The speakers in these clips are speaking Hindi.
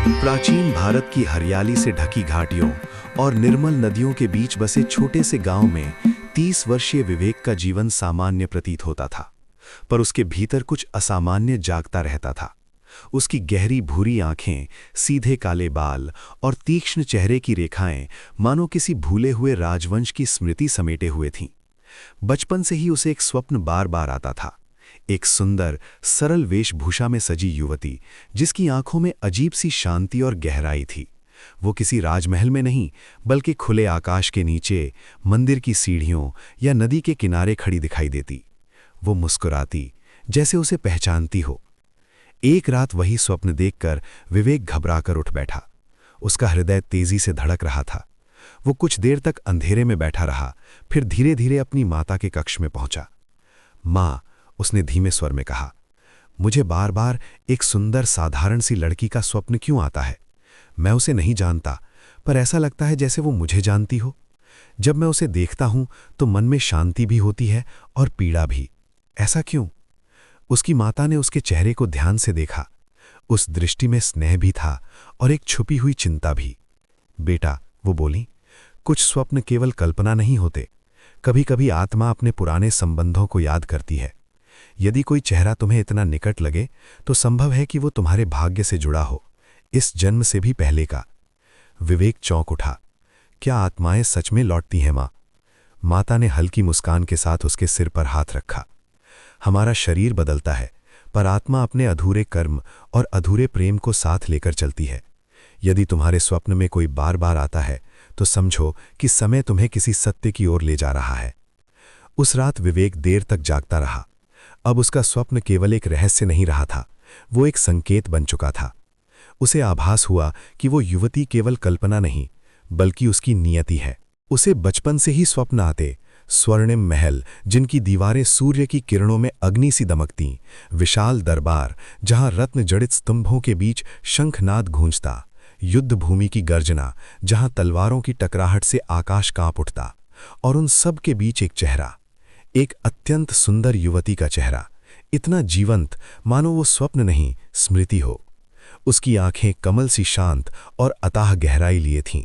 प्राचीन भारत की हरियाली से ढकी घाटियों और निर्मल नदियों के बीच बसे छोटे से गांव में 30 वर्षीय विवेक का जीवन सामान्य प्रतीत होता था। पर उसके भीतर कुछ असामान्य जागता रहता था। उसकी गहरी भूरी आंखें, सीधे काले बाल और तीक्ष्ण चेहरे की रेखाएं मानो किसी भूले हुए राजवंश की स्मृति समेटे हुए थीं। बचपन से ही उसे एक स्वप्न बार बार आता था, एक सुंदर सरल वेशभूषा में सजी युवती जिसकी आंखों में अजीब सी शांति और गहराई थी। वो किसी राजमहल में नहीं, बल्कि खुले आकाश के नीचे, मंदिर की सीढ़ियों या नदी के किनारे खड़ी दिखाई देती। वो मुस्कुराती, जैसे उसे पहचानती हो। एक रात वही स्वप्न देखकर विवेक घबराकर उठ बैठा। उसका हृदय तेजी से धड़क रहा था। वो कुछ देर तक अंधेरे में बैठा रहा, फिर धीरे धीरे अपनी माता के कक्ष में पहुंचा। माँ, उसने धीमे स्वर में कहा, मुझे बार बार एक सुंदर साधारण सी लड़की का स्वप्न क्यों आता है? मैं उसे नहीं जानता, पर ऐसा लगता है जैसे वो मुझे जानती हो। जब मैं उसे देखता हूं तो मन में शांति भी होती है और पीड़ा भी। ऐसा क्यों? उसकी माता ने उसके चेहरे को ध्यान से देखा। उस दृष्टि में स्नेह भी था और एक छुपी हुई चिंता भी। बेटा, वो बोली, कुछ स्वप्न केवल कल्पना नहीं होते। कभी कभी आत्मा अपने पुराने संबंधों को याद करती है। यदि कोई चेहरा तुम्हें इतना निकट लगे तो संभव है कि वो तुम्हारे भाग्य से जुड़ा हो, इस जन्म से भी पहले का। विवेक चौंक उठा। क्या आत्माएं सच में लौटती हैं माँ? माता ने हल्की मुस्कान के साथ उसके सिर पर हाथ रखा। हमारा शरीर बदलता है, पर आत्मा अपने अधूरे कर्म और अधूरे प्रेम को साथ लेकर चलती है। यदि तुम्हारे स्वप्न में कोई बार बार आता है तो समझो कि समय तुम्हें किसी सत्य की ओर ले जा रहा है। उस रात विवेक देर तक जागता रहा। अब उसका स्वप्न केवल एक रहस्य नहीं रहा था, वो एक संकेत बन चुका था। उसे आभास हुआ कि वो युवती केवल कल्पना नहीं, बल्कि उसकी नियति है। उसे बचपन से ही स्वप्न आते, स्वर्णिम महल जिनकी दीवारें सूर्य की किरणों में अग्नि सी दमकतीं, विशाल दरबार जहां रत्न जड़ित स्तंभों के बीच शंखनाद गूंजता, युद्ध भूमि की गर्जना जहां तलवारों की टकराहट से आकाश कांप उठता, और उन सब के बीच एक चेहरा, एक अत्यंत सुंदर युवती का चेहरा, इतना जीवंत मानो वो स्वप्न नहीं, स्मृति हो। उसकी आंखें कमल सी शांत और अथाह गहराई लिए थीं।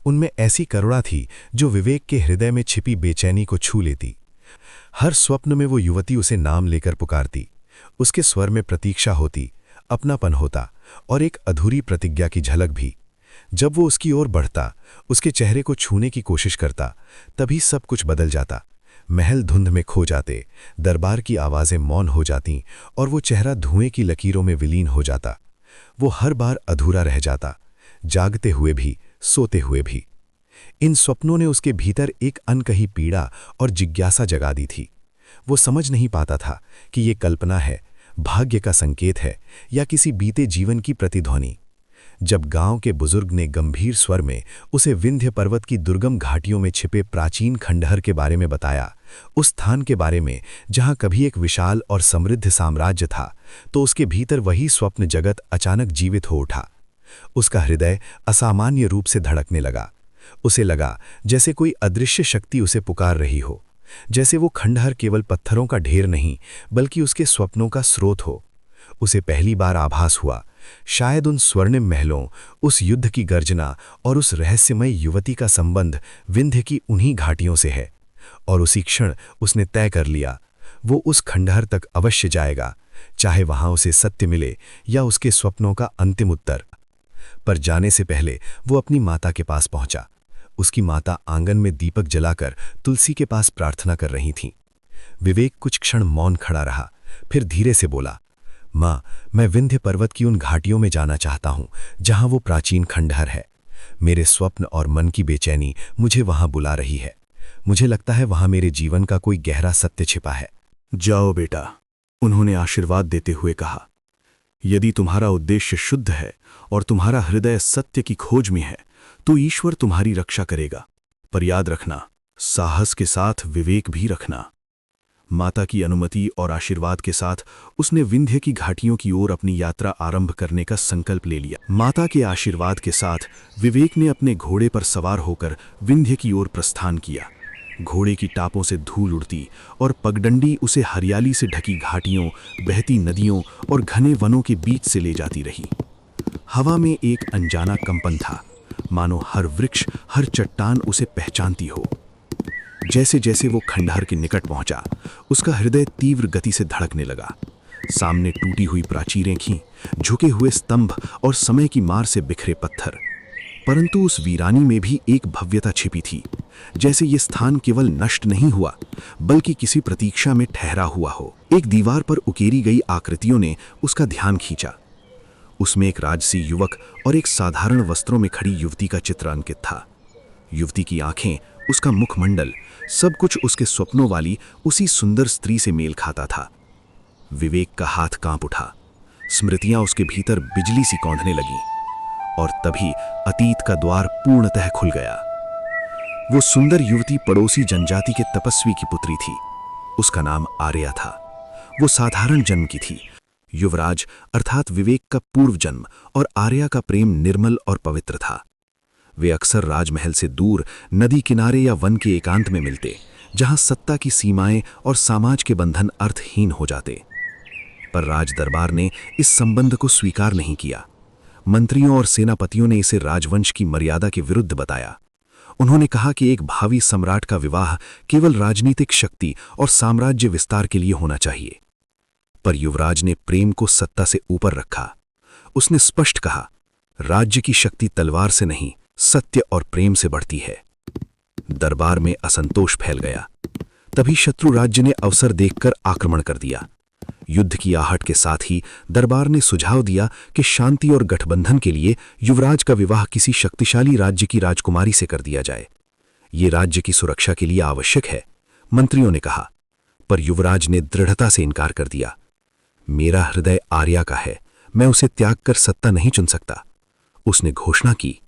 उनमें ऐसी करुणा थी जो विवेक के हृदय में छिपी बेचैनी को छू लेती। हर स्वप्न में वो युवती उसे नाम लेकर पुकारती। उसके स्वर में प्रतीक्षा होती, अपनापन होता और एक अधूरी प्रतिज्ञा की झलक भी। जब वो उसकी ओर बढ़ता, उसके चेहरे को छूने की कोशिश करता, तभी सब कुछ बदल जाता। महल धुंध में खो जाते, दरबार की आवाजें मौन हो जातीं और वो चेहरा धुएं की लकीरों में विलीन हो जाता। वो हर बार अधूरा रह जाता, जागते हुए भी, सोते हुए भी। इन स्वप्नों ने उसके भीतर एक अनकही पीड़ा और जिज्ञासा जगा दी थी। वो समझ नहीं पाता था कि ये कल्पना है, भाग्य का संकेत है या किसी बीते जीवन की प्रतिध्वनि। जब गांव के बुजुर्ग ने गंभीर स्वर में उसे विंध्य पर्वत की दुर्गम घाटियों में छिपे प्राचीन खंडहर के बारे में बताया, उस स्थान के बारे में जहां कभी एक विशाल और समृद्ध साम्राज्य था, तो उसके भीतर वही स्वप्न जगत अचानक जीवित हो उठा। उसका हृदय असामान्य रूप से धड़कने लगा। उसे लगा जैसे कोई अदृश्य शक्ति उसे पुकार रही हो, जैसे वो खंडहर केवल पत्थरों का ढेर नहीं, बल्कि उसके स्वप्नों का स्रोत हो। उसे पहली बार आभास हुआ, शायद उन स्वर्णिम महलों, उस युद्ध की गर्जना और उस रहस्यमय युवती का संबंध विंध्य की उन्हीं घाटियों से है। और उसी क्षण उसने तय कर लिया, वो उस खंडहर तक अवश्य जाएगा, चाहे वहां उसे सत्य मिले या उसके स्वप्नों का अंतिम उत्तर। पर जाने से पहले वो अपनी माता के पास पहुंचा। उसकी माता आंगन में दीपक जलाकर तुलसी के पास प्रार्थना कर रही थीं। विवेक कुछ क्षण मौन खड़ा रहा, फिर धीरे से बोला, माँ, मैं विंध्य पर्वत की उन घाटियों में जाना चाहता हूँ जहां वो प्राचीन खंडहर है। मेरे स्वप्न और मन की बेचैनी मुझे वहां बुला रही है। मुझे लगता है वहां मेरे जीवन का कोई गहरा सत्य छिपा है। जाओ बेटा, उन्होंने आशीर्वाद देते हुए कहा। यदि तुम्हारा उद्देश्य शुद्ध है और तुम्हारा हृदय सत्य की खोज में है, तो ईश्वर तुम्हारी रक्षा करेगा। पर याद रखना, साहस के साथ विवेक भी रखना। माता की अनुमति और आशीर्वाद के साथ उसने विंध्य की घाटियों की ओर अपनी यात्रा आरंभ करने का संकल्प ले लिया। माता के आशीर्वाद के साथ विवेक ने अपने घोड़े पर सवार होकर विंध्य की ओर प्रस्थान किया। घोड़े की टापों से धूल उड़ती और पगडंडी उसे हरियाली से ढकी घाटियों, बहती नदियों और घने वनों के बीच से ले जाती रही। हवा में एक अनजाना कंपन था, मानो हर वृक्ष, हर चट्टान उसे पहचानती हो। जैसे जैसे वो खंडहर के निकट पहुंचा, उसका हृदय तीव्र गति से धड़कने लगा। सामने टूटी हुई प्राचीरें थीं, झुके हुए स्तंभ और समय की मार से बिखरे पत्थर। परंतु उस वीरानी में भी एक भव्यता छिपी थी, जैसे ये स्थान केवल नष्ट नहीं हुआ, बल्कि किसी प्रतीक्षा में ठहरा हुआ हो। एक दीवार पर उकेरी गई आकृतियों ने उसका ध्यान खींचा। उसमें एक राजसी युवक और एक साधारण वस्त्रों में खड़ी युवती का चित्र अंकित था। युवती की आंखें, उसका मुखमंडल, सब कुछ उसके स्वप्नों वाली उसी सुंदर स्त्री से मेल खाता था। विवेक का हाथ कांप उठा, स्मृतियां उसके भीतर बिजली सी कौंधने लगीं, और तभी अतीत का द्वार पूर्णतः खुल गया। वो सुंदर युवती पड़ोसी जनजाति के तपस्वी की पुत्री थी। उसका नाम आर्या था। वो साधारण जन्म की थी। युवराज अर्थात विवेक का पूर्व जन्म और आर्या का प्रेम निर्मल और पवित्र था। वे अक्सर राजमहल से दूर नदी किनारे या वन के एकांत में मिलते, जहां सत्ता की सीमाएं और समाज के बंधन अर्थहीन हो जाते। पर राज दरबार ने इस संबंध को स्वीकार नहीं किया। मंत्रियों और सेनापतियों ने इसे राजवंश की मर्यादा के विरुद्ध बताया। उन्होंने कहा कि एक भावी सम्राट का विवाह केवल राजनीतिक शक्ति और साम्राज्य विस्तार के लिए होना चाहिए। पर युवराज ने प्रेम को सत्ता से ऊपर रखा। उसने स्पष्ट कहा, राज्य की शक्ति तलवार से नहीं, सत्य और प्रेम से बढ़ती है। दरबार में असंतोष फैल गया। तभी शत्रु राज्य ने अवसर देखकर आक्रमण कर दिया। युद्ध की आहट के साथ ही दरबार ने सुझाव दिया कि शांति और गठबंधन के लिए युवराज का विवाह किसी शक्तिशाली राज्य की राजकुमारी से कर दिया जाए। ये राज्य की सुरक्षा के लिए आवश्यक है, मंत्रियों ने कहा। पर युवराज ने दृढ़ता से इनकार कर दिया। मेरा हृदय आर्या का है, मैं उसे त्याग कर सत्ता नहीं चुन सकता, उसने घोषणा की।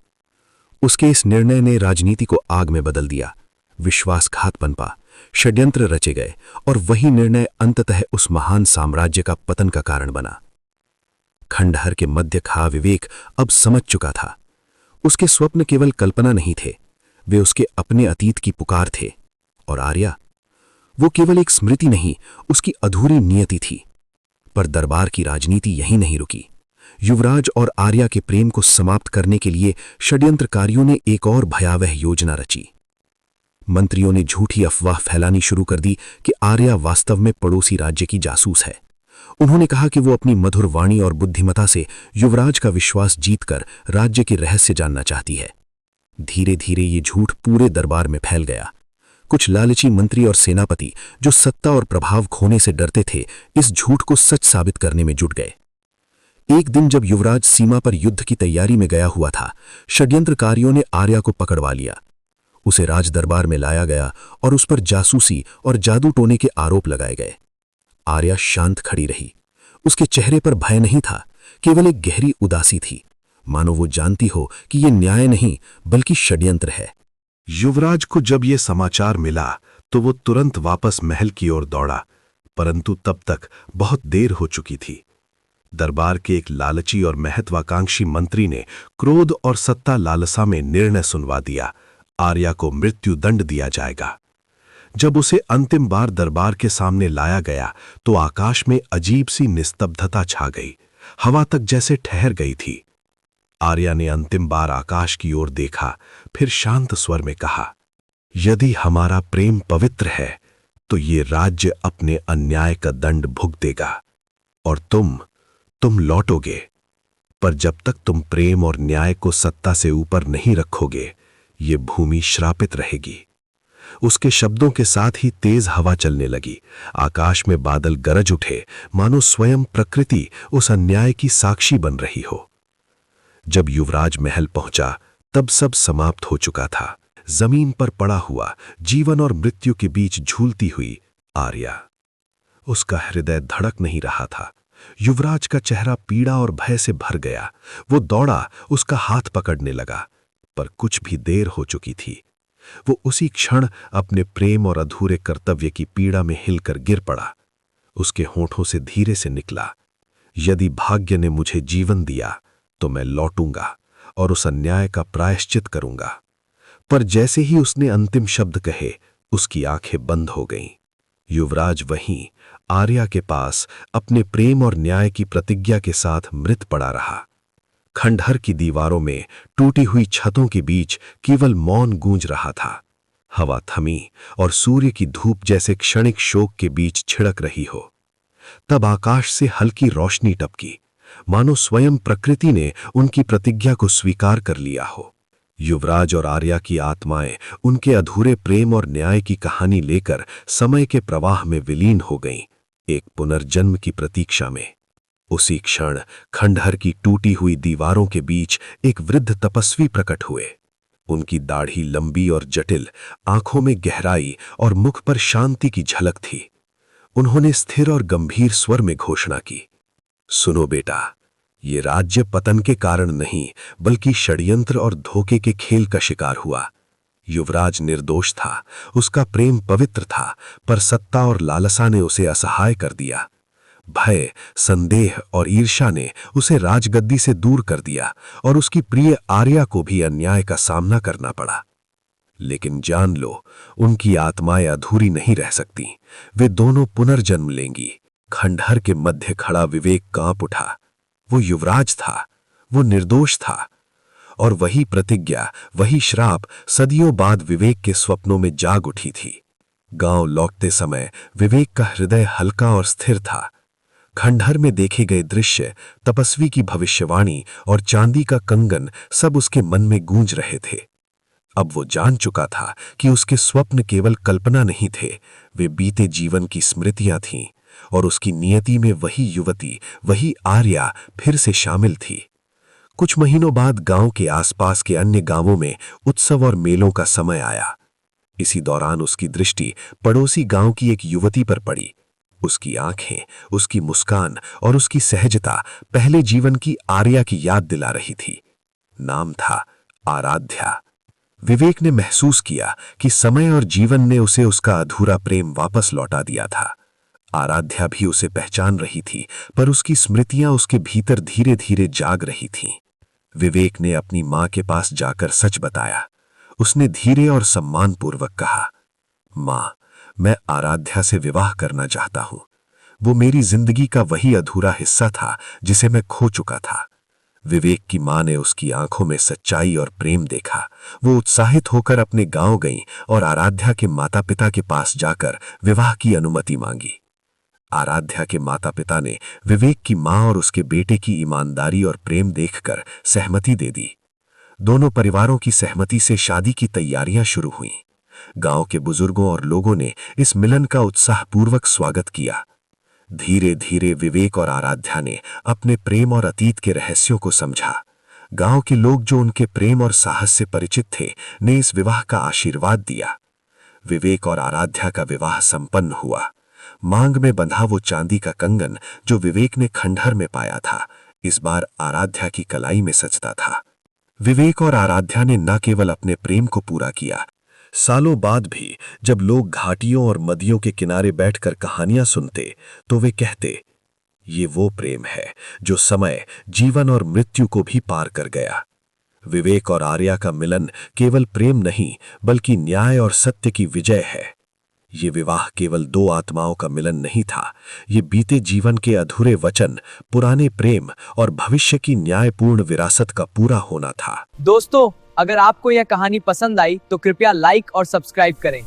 उसके इस निर्णय ने राजनीति को आग में बदल दिया। विश्वासघात पनपा, षड्यंत्र रचे गए, और वही निर्णय अंततः उस महान साम्राज्य का पतन का कारण बना। खंडहर के मध्य खा विवेक अब समझ चुका था। उसके स्वप्न केवल कल्पना नहीं थे, वे उसके अपने अतीत की पुकार थे। और आर्या, वो केवल एक स्मृति नहीं, उसकी अधूरी नियति थी। पर दरबार की राजनीति यहीं नहीं रुकी। युवराज और आर्या के प्रेम को समाप्त करने के लिए षड्यंत्रकारियों ने एक और भयावह योजना रची। मंत्रियों ने झूठी अफवाह फैलानी शुरू कर दी कि आर्या वास्तव में पड़ोसी राज्य की जासूस है। उन्होंने कहा कि वो अपनी मधुर वाणी और बुद्धिमता से युवराज का विश्वास जीतकर राज्य के रहस्य जानना चाहती है। धीरे धीरे ये झूठ पूरे दरबार में फैल गया। कुछ लालची मंत्री और सेनापति जो सत्ता और प्रभाव खोने से डरते थे, इस झूठ को सच साबित करने में जुट गए। एक दिन जब युवराज सीमा पर युद्ध की तैयारी में गया हुआ था, षड्यंत्रकारियों ने आर्या को पकड़वा लिया। उसे राज दरबार में लाया गया और उस पर जासूसी और जादू टोने के आरोप लगाए गए। आर्या शांत खड़ी रही। उसके चेहरे पर भय नहीं था, केवल एक गहरी उदासी थी, मानो वो जानती हो कि ये न्याय नहीं बल्कि षड्यंत्र है। युवराज को जब ये समाचार मिला तो वो तुरंत वापस महल की ओर दौड़ा, परंतु तब तक बहुत देर हो चुकी थी। दरबार के एक लालची और महत्वाकांक्षी मंत्री ने क्रोध और सत्ता लालसा में निर्णय सुनवा दिया, आर्या को मृत्यु दंड दिया जाएगा। जब उसे अंतिम बार दरबार के सामने लाया गया तो आकाश में अजीब सी निस्तब्धता छा गई, हवा तक जैसे ठहर गई थी। आर्या ने अंतिम बार आकाश की ओर देखा, फिर शांत स्वर में कहा, यदि हमारा प्रेम पवित्र है तो ये राज्य अपने अन्याय का दंड भुगतेगा और तुम लौटोगे। पर जब तक तुम प्रेम और न्याय को सत्ता से ऊपर नहीं रखोगे, ये भूमि श्रापित रहेगी। उसके शब्दों के साथ ही तेज हवा चलने लगी। आकाश में बादल गरज उठे, मानो स्वयं प्रकृति उस अन्याय की साक्षी बन रही हो। जब युवराज महल पहुंचा तब सब समाप्त हो चुका था। जमीन पर पड़ा हुआ, जीवन और मृत्यु के बीच झूलती हुई आर्या। उसका हृदय धड़क नहीं रहा था। युवराज का चेहरा पीड़ा और भय से भर गया। वो दौड़ा, उसका हाथ पकड़ने लगा, पर कुछ भी देर हो चुकी थी। वो उसी क्षण अपने प्रेम और अधूरे कर्तव्य की पीड़ा में हिलकर गिर पड़ा। उसके होठों से धीरे से निकला, यदि भाग्य ने मुझे जीवन दिया तो मैं लौटूंगा और उस अन्याय का प्रायश्चित करूंगा। पर जैसे ही उसने अंतिम शब्द कहे, उसकी आंखें बंद हो गईं। युवराज वहीं आर्या के पास अपने प्रेम और न्याय की प्रतिज्ञा के साथ मृत पड़ा रहा। खंडहर की दीवारों में टूटी हुई छतों के बीच केवल मौन गूंज रहा था। हवा थमी और सूर्य की धूप जैसे क्षणिक शोक के बीच छिड़क रही हो। तब आकाश से हल्की रोशनी टपकी, मानो स्वयं प्रकृति ने उनकी प्रतिज्ञा को स्वीकार कर लिया हो। युवराज और आर्या की आत्माएं उनके अधूरे प्रेम और न्याय की कहानी लेकर समय के प्रवाह में विलीन हो गईं, एक पुनर्जन्म की प्रतीक्षा में। उसी क्षण खंडहर की टूटी हुई दीवारों के बीच एक वृद्ध तपस्वी प्रकट हुए। उनकी दाढ़ी लंबी और जटिल, आंखों में गहराई और मुख पर शांति की झलक थी। उन्होंने स्थिर और गंभीर स्वर में घोषणा की, सुनो बेटा, ये राज्य पतन के कारण नहीं बल्कि षड्यंत्र और धोखे के खेल का शिकार हुआ। युवराज निर्दोष था, उसका प्रेम पवित्र था, पर सत्ता और लालसा ने उसे असहाय कर दिया। भय, संदेह और ईर्ष्या ने उसे राजगद्दी से दूर कर दिया और उसकी प्रिय आर्या को भी अन्याय का सामना करना पड़ा। लेकिन जान लो, उनकी आत्माएं अधूरी नहीं रह सकती। वे दोनों पुनर्जन्म लेंगी। खंडहर के मध्य खड़ा विवेक कांप उठा। वो युवराज था, वो निर्दोष था, और वही प्रतिज्ञा, वही श्राप सदियों बाद विवेक के स्वप्नों में जाग उठी थी। गांव लौटते समय विवेक का हृदय हल्का और स्थिर था। खंडहर में देखे गए दृश्य, तपस्वी की भविष्यवाणी और चांदी का कंगन सब उसके मन में गूंज रहे थे। अब वो जान चुका था कि उसके स्वप्न केवल कल्पना नहीं थे, वे बीते जीवन की स्मृतियां थीं, और उसकी नियति में वही युवती, वही आर्या फिर से शामिल थी। कुछ महीनों बाद गांव के आसपास के अन्य गांवों में उत्सव और मेलों का समय आया। इसी दौरान उसकी दृष्टि पड़ोसी गांव की एक युवती पर पड़ी। उसकी आंखें, उसकी मुस्कान और उसकी सहजता पहले जीवन की आर्या की याद दिला रही थी। नाम था आराध्या। विवेक ने महसूस किया कि समय और जीवन ने उसे उसका अधूरा प्रेम वापस लौटा दिया था। आराध्या भी उसे पहचान रही थी, पर उसकी स्मृतियां उसके भीतर धीरे धीरे जाग रही थीं। विवेक ने अपनी मां के पास जाकर सच बताया। उसने धीरे और सम्मानपूर्वक कहा, मां, मैं आराध्या से विवाह करना चाहता हूं। वो मेरी जिंदगी का वही अधूरा हिस्सा था जिसे मैं खो चुका था। विवेक की मां ने उसकी आंखों में सच्चाई और प्रेम देखा। वो उत्साहित होकर अपने गांव गईं और आराध्या के माता पिता के पास जाकर विवाह की अनुमति मांगी। आराध्या के माता पिता ने विवेक की मां और उसके बेटे की ईमानदारी और प्रेम देखकर सहमति दे दी। दोनों परिवारों की सहमति से शादी की तैयारियां शुरू हुईं। गांव के बुजुर्गों और लोगों ने इस मिलन का उत्साहपूर्वक स्वागत किया। धीरे धीरे विवेक और आराध्या ने अपने प्रेम और अतीत के रहस्यों को समझा। गांव के लोग जो उनके प्रेम और साहस से परिचित थे, ने इस विवाह का आशीर्वाद दिया। विवेक और आराध्या का विवाह संपन्न हुआ। मांग में बंधा वो चांदी का कंगन जो विवेक ने खंडहर में पाया था, इस बार आराध्या की कलाई में सजता था। विवेक और आराध्या ने न केवल अपने प्रेम को पूरा किया, सालों बाद भी जब लोग घाटियों और नदियों के किनारे बैठकर कहानियां सुनते, तो वे कहते, ये वो प्रेम है जो समय, जीवन और मृत्यु को भी पार कर गया। विवेक और आर्या का मिलन केवल प्रेम नहीं बल्कि न्याय और सत्य की विजय है। ये विवाह केवल दो आत्माओं का मिलन नहीं था, ये बीते जीवन के अधूरे वचन, पुराने प्रेम और भविष्य की न्यायपूर्ण विरासत का पूरा होना था। दोस्तों, अगर आपको यह कहानी पसंद आई तो कृपया लाइक और सब्सक्राइब करें।